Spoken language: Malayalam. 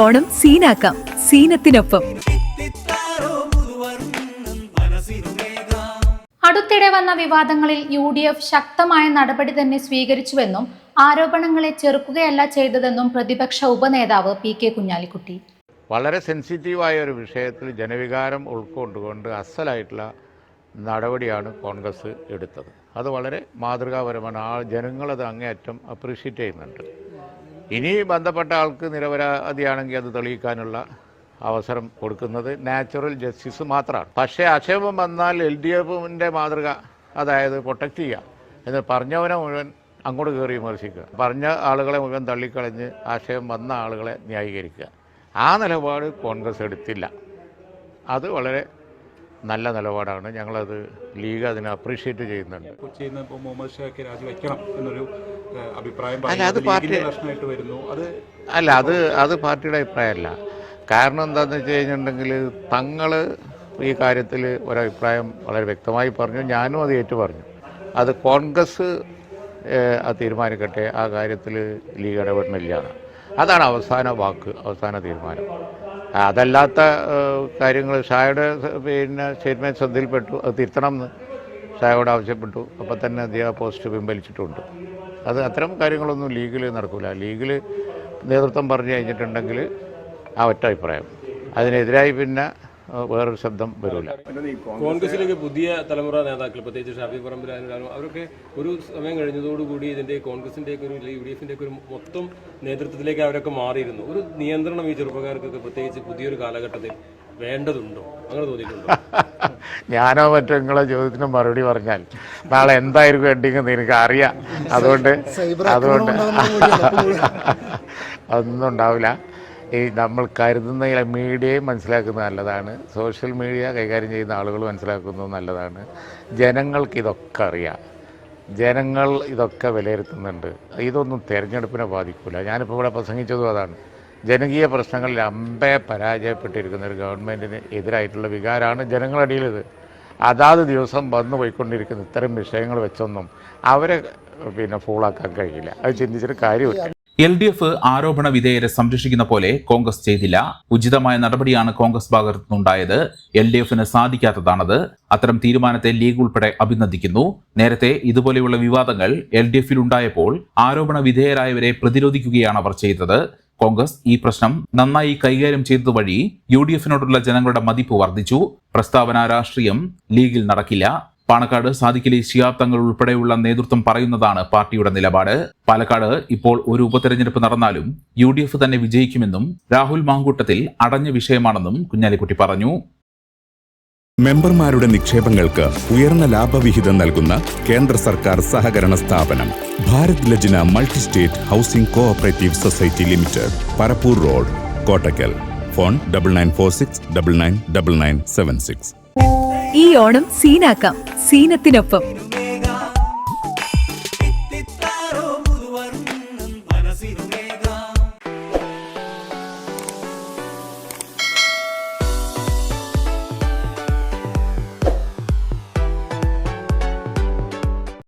ഓണം സീനാക്കാം സീനത്തിനൊപ്പം. അടുത്തിടെ വന്ന വിവാദങ്ങളിൽ UDF ശക്തമായ നടപടി തന്നെ സ്വീകരിച്ചുവെന്നും ആരോപണങ്ങളെ ചെറുക്കുകയല്ല ചെയ്തതെന്നും പ്രതിപക്ഷ ഉപനേതാവ് PK കുഞ്ഞാലിക്കുട്ടി. വളരെ സെൻസിറ്റീവായ ഒരു വിഷയത്തിൽ ജനവികാരം ഉൾക്കൊണ്ടുകൊണ്ട് അസലായിട്ടുള്ള നടപടിയാണ് കോൺഗ്രസ് എടുത്തത്. അത് വളരെ മാതൃകാപരമാണ്. ജനങ്ങളത് അങ്ങേയറ്റം അപ്രീഷിയേറ്റ് ചെയ്യുന്നുണ്ട്. ഇനി ബന്ധപ്പെട്ട ആൾക്ക് നിരപരാധിയാണെങ്കിൽ അത് തെളിയിക്കാനുള്ള അവസരം കൊടുക്കുന്നത് നാച്ചുറൽ ജസ്റ്റിസ് മാത്രമാണ്. പക്ഷേ ആക്ഷേപം വന്നാൽ LDFന്റെ മാതൃക, അതായത് പ്രൊട്ടക്റ്റ് ചെയ്യുക എന്ന് പറഞ്ഞവനെ മുഴുവൻ അങ്ങോട്ട് കയറി വിമർശിക്കുക, പറഞ്ഞ ആളുകളെ മുഴുവൻ തള്ളിക്കളഞ്ഞ് ആക്ഷേപം വന്ന ആളുകളെ ന്യായീകരിക്കുക. ആ നിലപാട് കോൺഗ്രസ് എടുത്തില്ല. അത് വളരെ നല്ല നിലപാടാണ്. ഞങ്ങളത് ലീഗ് അതിനെ അപ്രീഷിയേറ്റ് ചെയ്യുന്നുണ്ട്. അത് പാർട്ടിയുടെ അഭിപ്രായമല്ല. കാരണം എന്താണെന്ന് വെച്ച് കഴിഞ്ഞിട്ടുണ്ടെങ്കിൽ തങ്ങൾ ഈ കാര്യത്തിൽ ഒരഭിപ്രായം വളരെ വ്യക്തമായി പറഞ്ഞു. ഞാനും അത് ഏറ്റു പറഞ്ഞു. അത് കോൺഗ്രസ് അത് തീരുമാനിക്കട്ടെ, ആ കാര്യത്തിൽ ലീഗ് ഇടപെടുന്നില്ല. അതാണ് അവസാന വാക്ക്, അവസാന തീരുമാനം. അതല്ലാത്ത കാര്യങ്ങൾ ഷായുടെ സ്റ്റേറ്റ്മെൻറ്റ് ശ്രദ്ധയിൽപ്പെട്ടു. അത് തിരുത്തണം എന്ന് ഷായോട് ആവശ്യപ്പെട്ടു. അപ്പോൾ തന്നെ അദ്ദേഹം പോസ്റ്റ് പിൻവലിച്ചിട്ടുണ്ട്. അത്തരം കാര്യങ്ങളൊന്നും ലീഗിൽ നടക്കില്ല. ലീഗിൽ നേതൃത്വം പറഞ്ഞു കഴിഞ്ഞിട്ടുണ്ടെങ്കിൽ ആ ഒറ്റ അഭിപ്രായം, അതിനെതിരായി പിന്നെ വേറൊരു ശബ്ദം വരില്ല. കോൺഗ്രസിലേക്ക് പുതിയ തലമുറ നേതാക്കൾ, പ്രത്യേകിച്ച് ഷാഫി പറമ്പിലായാലും അവരൊക്കെ ഒരു സമയം കഴിഞ്ഞതോടുകൂടി ഇതിൻ്റെ കോൺഗ്രസിൻ്റെയൊക്കെ ഒരു UDFിൻ്റെയൊക്കെ ഒരു മൊത്തം നേതൃത്വത്തിലേക്ക് അവരൊക്കെ മാറിയിരുന്നു. ഒരു നിയന്ത്രണം ഈ ചെറുപ്പക്കാർക്കൊക്കെ പ്രത്യേകിച്ച് പുതിയൊരു കാലഘട്ടത്തിൽ വേണ്ടതുണ്ടോ? അങ്ങനെ തോന്നിയിട്ടുണ്ടോ? ഞാനോ മറ്റോ നിങ്ങളെ ചോദ്യത്തിന് മറുപടി പറഞ്ഞാൽ നാളെ എന്തായിരിക്കും എഡിങ്ങെന്ന് എനിക്ക് അറിയാം. അതുകൊണ്ട് അതൊന്നും ഉണ്ടാവില്ല. ഈ നമ്മൾ കരുതുന്ന മീഡിയയും മനസ്സിലാക്കുന്നത് നല്ലതാണ്. സോഷ്യൽ മീഡിയ കൈകാര്യം ചെയ്യുന്ന ആളുകൾ മനസ്സിലാക്കുന്നത് നല്ലതാണ്. ജനങ്ങൾക്ക് ഇതൊക്കെ അറിയാം. ജനങ്ങൾ ഇതൊക്കെ വിലയിരുത്തുന്നുണ്ട്. ഇതൊന്നും തിരഞ്ഞെടുപ്പിനെ ബാധിക്കില്ല. ഞാനിപ്പോൾ ഇവിടെ പ്രസംഗിച്ചതും അതാണ്. ജനകീയ പ്രശ്നങ്ങളിൽ അമ്പേ പരാജയപ്പെട്ടിരിക്കുന്ന ഒരു ഗവൺമെൻറ്റിന് എതിരായിട്ടുള്ള വികാരമാണ് ജനങ്ങളിടയിലിത്. അതാത് ദിവസം വന്നു പോയിക്കൊണ്ടിരിക്കുന്ന ഇത്തരം വിഷയങ്ങൾ വെച്ചൊന്നും അവരെ ഫൂളാക്കാൻ കഴിയില്ല. അത് ചിന്തിച്ചിട്ട് കാര്യമില്ല. LDF ആരോപണ വിധേയരെ സംരക്ഷിക്കുന്ന പോലെ കോൺഗ്രസ് ചെയ്തില്ല. ഉചിതമായ നടപടിയാണ് കോൺഗ്രസ് ഭാഗത്തു നിന്നുണ്ടായത്. LDFന് സാധിക്കാത്തതാണത്. അത്തരം തീരുമാനത്തെ ലീഗ് ഉൾപ്പെടെ അഭിനന്ദിക്കുന്നു. നേരത്തെ ഇതുപോലെയുള്ള വിവാദങ്ങൾ LDFിലുണ്ടായപ്പോൾ ആരോപണ വിധേയരായവരെ പ്രതിരോധിക്കുകയാണ് അവർ ചെയ്തത്. കോൺഗ്രസ് ഈ പ്രശ്നം നന്നായി കൈകാര്യം ചെയ്തതുവഴി UDFിനോടുള്ള ജനങ്ങളുടെ മതിപ്പ് വർദ്ധിച്ചു. പ്രസ്താവന രാഷ്ട്രീയം ലീഗിൽ നടക്കില്ല. പാണക്കാട് സാദിഖലി ശിഹാബ് തങ്ങൾ ഉൾപ്പെടെയുള്ള നേതൃത്വം പറയുന്നതാണ് പാർട്ടിയുടെ നിലപാട്. പാലക്കാട് ഇപ്പോൾ ഒരു ഉപതെരഞ്ഞെടുപ്പ് നടന്നാലും UDF തന്നെ വിജയിക്കുമെന്നും രാഹുൽ മാങ്കൂട്ടത്തിൽ അടഞ്ഞ വിഷയമാണെന്നും കുഞ്ഞാലിക്കുട്ടി പറഞ്ഞു. മെമ്പർമാരുടെ നിക്ഷേപങ്ങൾക്ക് ഉയർന്ന ലാഭവിഹിതം നൽകുന്ന കേന്ദ്ര സർക്കാർ സഹകരണ സ്ഥാപനം Bharat Lajna multi state housing cooperative society limited, Parappur road, Kottakkal. Phone 9946999976. ഈ ഓണം സീനാക്കാം സീനത്തിനൊപ്പം.